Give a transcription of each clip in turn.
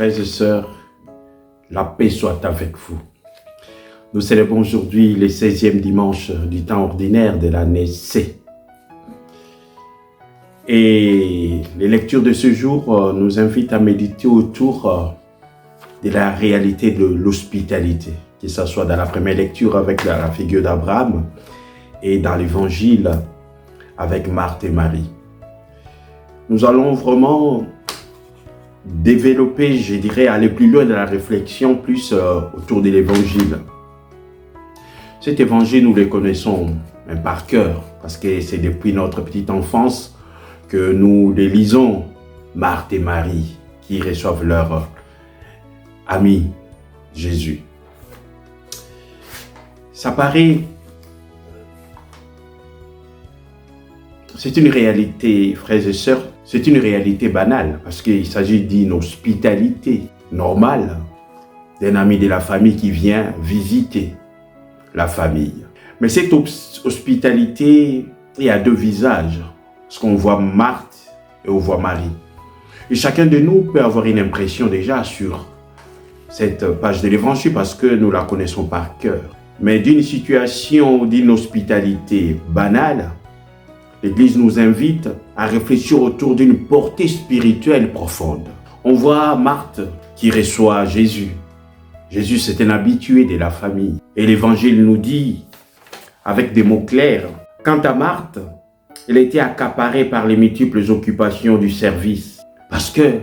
Frères et sœurs, la paix soit avec vous. Nous célébrons aujourd'hui le 16e dimanche du temps ordinaire de l'année C. Et les lectures de ce jour nous invitent à méditer autour de la réalité de l'hospitalité, que ce soit dans la première lecture avec la figure d'Abraham et dans l'évangile avec Marthe et Marie. Nous allons vraiment développer, je dirais, aller plus loin dans la réflexion, plus autour de l'évangile. Cet évangile, nous le connaissons même par cœur, parce que c'est depuis notre petite enfance que nous les lisons, Marthe et Marie, qui reçoivent leur ami Jésus. Ça paraît, c'est une réalité, frères et sœurs, c'est une réalité banale, parce qu'il s'agit d'une hospitalité normale d'un ami de la famille qui vient visiter la famille. Mais cette hospitalité, il y a deux visages, parce qu'on voit Marthe et on voit Marie. Et chacun de nous peut avoir une impression déjà sur cette page de l'évangile, parce que nous la connaissons par cœur. Mais d'une situation, d'une hospitalité banale, l'Église nous invite à réfléchir autour d'une portée spirituelle profonde. On voit Marthe qui reçoit Jésus. Jésus, c'est un habitué de la famille. Et l'Évangile nous dit, avec des mots clairs, quant à Marthe, elle a été accaparée par les multiples occupations du service, parce qu'elle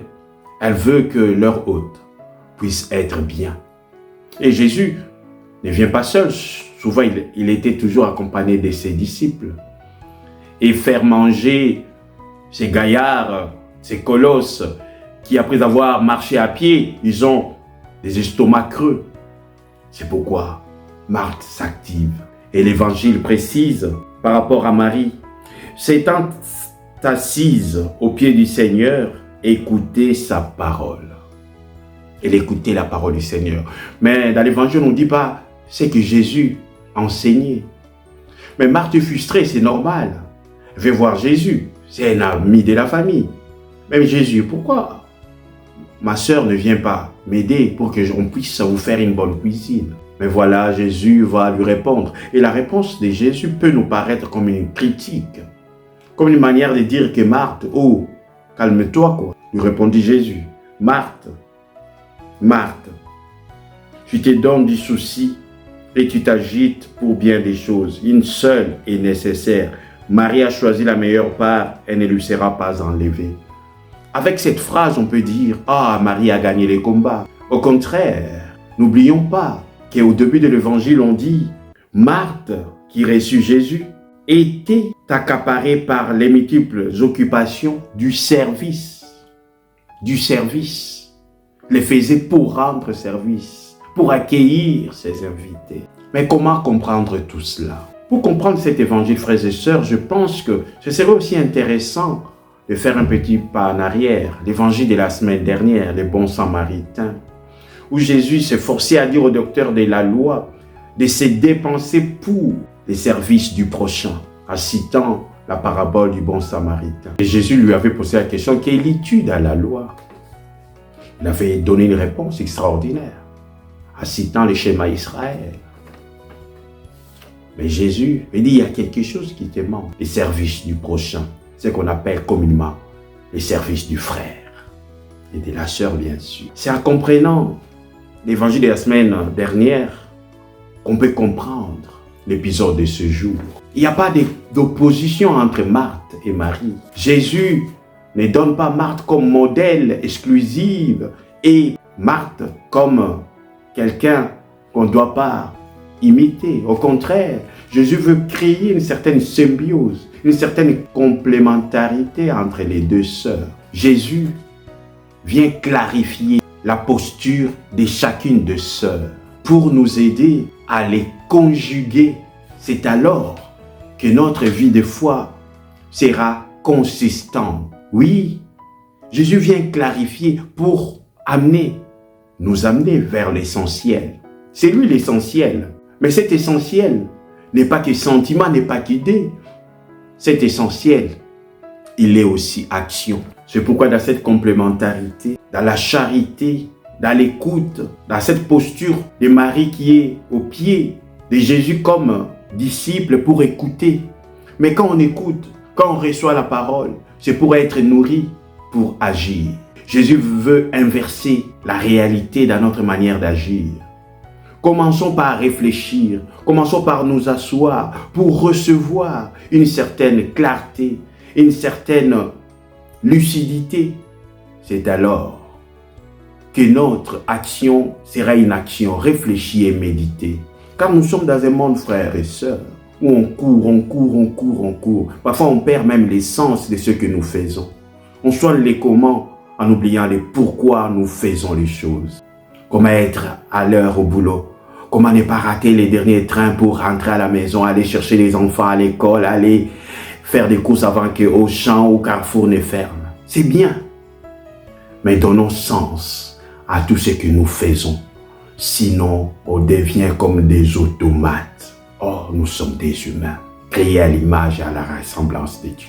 veut que leur hôte puisse être bien. Et Jésus ne vient pas seul. Souvent, il était toujours accompagné de ses disciples. Et faire manger ces gaillards, ces colosses, qui après avoir marché à pied, ils ont des estomacs creux. C'est pourquoi Marthe s'active. Et l'Évangile précise par rapport à Marie, s'étant assise aux pieds du Seigneur, écoutez sa parole. Elle écoutait la parole du Seigneur. Mais dans l'Évangile, on ne dit pas ce que Jésus enseignait. Mais Marthe est frustrée, c'est normal. Elle veut voir Jésus, c'est un ami de la famille. Même Jésus, pourquoi ma sœur ne vient pas m'aider pour que on puisse vous faire une bonne cuisine? Mais voilà, Jésus va lui répondre. Et la réponse de Jésus peut nous paraître comme une critique, comme une manière de dire que Marthe, oh, calme-toi quoi, lui répondit Jésus. Marthe, Marthe, tu te donnes du souci et tu t'agites pour bien des choses. Une seule est nécessaire. Marie a choisi la meilleure part, elle ne lui sera pas enlevée. Avec cette phrase, on peut dire « Ah, Marie a gagné les combats ». Au contraire, n'oublions pas qu'au début de l'évangile, on dit « Marthe, qui reçut Jésus, était accaparée par les multiples occupations du service. » Du service. Les faisait pour rendre service, pour accueillir ses invités. Mais comment comprendre tout cela? Pour comprendre cet évangile, frères et sœurs, je pense que ce serait aussi intéressant de faire un petit pas en arrière. L'évangile de la semaine dernière, les bons samaritains, où Jésus s'est forcé à dire au docteur de la loi de se dépenser pour les services du prochain, en citant la parabole du bon samaritain. Et Jésus lui avait posé la question, quelle est-tu dans la loi? Il avait donné une réponse extraordinaire, en citant le schéma Israël. Mais Jésus dit, il y a quelque chose qui te manque. Les services du prochain, ce qu'on appelle communément les services du frère et de la sœur, bien sûr. C'est en comprenant l'évangile de la semaine dernière qu'on peut comprendre l'épisode de ce jour. Il n'y a pas d'opposition entre Marthe et Marie. Jésus ne donne pas Marthe comme modèle exclusive et Marthe comme quelqu'un qu'on ne doit pas imiter. Au contraire, Jésus veut créer une certaine symbiose, une certaine complémentarité entre les deux sœurs. Jésus vient clarifier la posture de chacune des sœurs pour nous aider à les conjuguer. C'est alors que notre vie de foi sera consistante. Oui, Jésus vient clarifier pour nous amener vers l'essentiel. C'est lui l'essentiel. Mais cet essentiel n'est pas que sentiment, n'est pas qu'idée. Cet essentiel, il est aussi action. C'est pourquoi dans cette complémentarité, dans la charité, dans l'écoute, dans cette posture de Marie qui est au pied de Jésus comme disciple pour écouter. Mais quand on écoute, quand on reçoit la parole, c'est pour être nourri, pour agir. Jésus veut inverser la réalité dans notre manière d'agir. Commençons par réfléchir, commençons par nous asseoir pour recevoir une certaine clarté, une certaine lucidité. C'est alors que notre action sera une action réfléchie et méditée. Car nous sommes dans un monde, frères et sœurs, où on court. Parfois, on perd même l'essence de ce que nous faisons. On soigne les comment en oubliant les pourquoi nous faisons les choses. Comment être à l'heure au boulot? Comment ne pas rater les derniers trains pour rentrer à la maison, aller chercher les enfants à l'école, aller faire des courses avant que Auchan ou Carrefour ne ferment? C'est bien. Mais donnons sens à tout ce que nous faisons. Sinon, on devient comme des automates. Or, nous sommes des humains, créés à l'image et à la ressemblance de Dieu.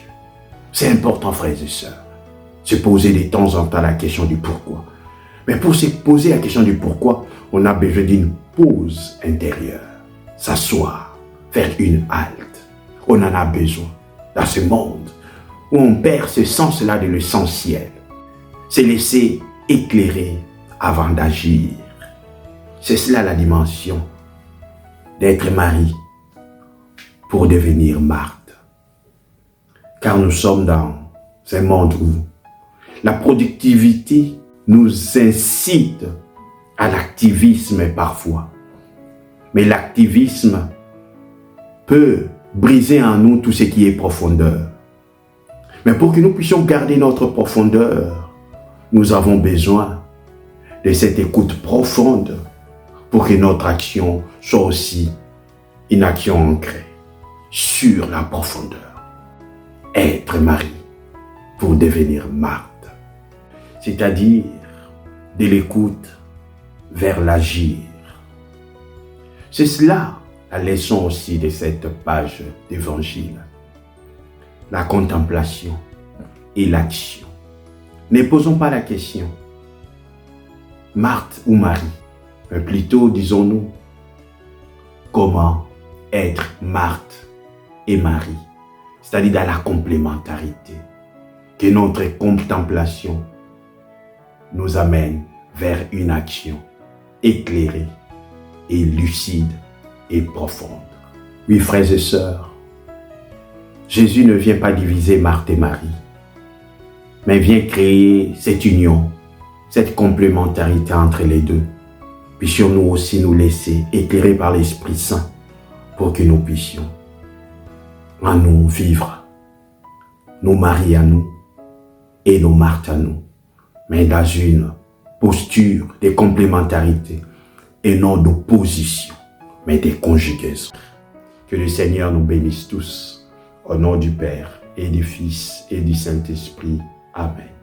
C'est important, frères et sœurs, se poser de temps en temps la question du pourquoi. Mais pour se poser la question du pourquoi, on a besoin d'une pause intérieure. S'asseoir, faire une halte. On en a besoin dans ce monde où on perd ce sens-là de l'essentiel. Se laisser éclairer avant d'agir. C'est cela la dimension d'être Marie pour devenir Marthe. Car nous sommes dans un monde où la productivité nous incite à l'activisme parfois. Mais l'activisme peut briser en nous tout ce qui est profondeur. Mais pour que nous puissions garder notre profondeur, nous avons besoin de cette écoute profonde pour que notre action soit aussi une action ancrée sur la profondeur. Être Marie pour devenir Marthe, c'est-à-dire de l'écoute vers l'agir. C'est cela la leçon aussi de cette page d'évangile. La contemplation et l'action. Ne posons pas la question Marthe ou Marie, mais plutôt disons-nous comment être Marthe et Marie, c'est-à-dire dans la complémentarité, que notre contemplation nous amène vers une action éclairée et lucide et profonde. Oui, frères et sœurs, Jésus ne vient pas diviser Marthe et Marie, mais vient créer cette union, cette complémentarité entre les deux. Puissions-nous aussi nous laisser éclairer par l'Esprit Saint pour que nous puissions en nous vivre nos maris à nous et nos Marthes à nous, mais dans une posture de complémentarité et non d'opposition, mais de conjugaison. Que le Seigneur nous bénisse tous, au nom du Père et du Fils et du Saint-Esprit. Amen.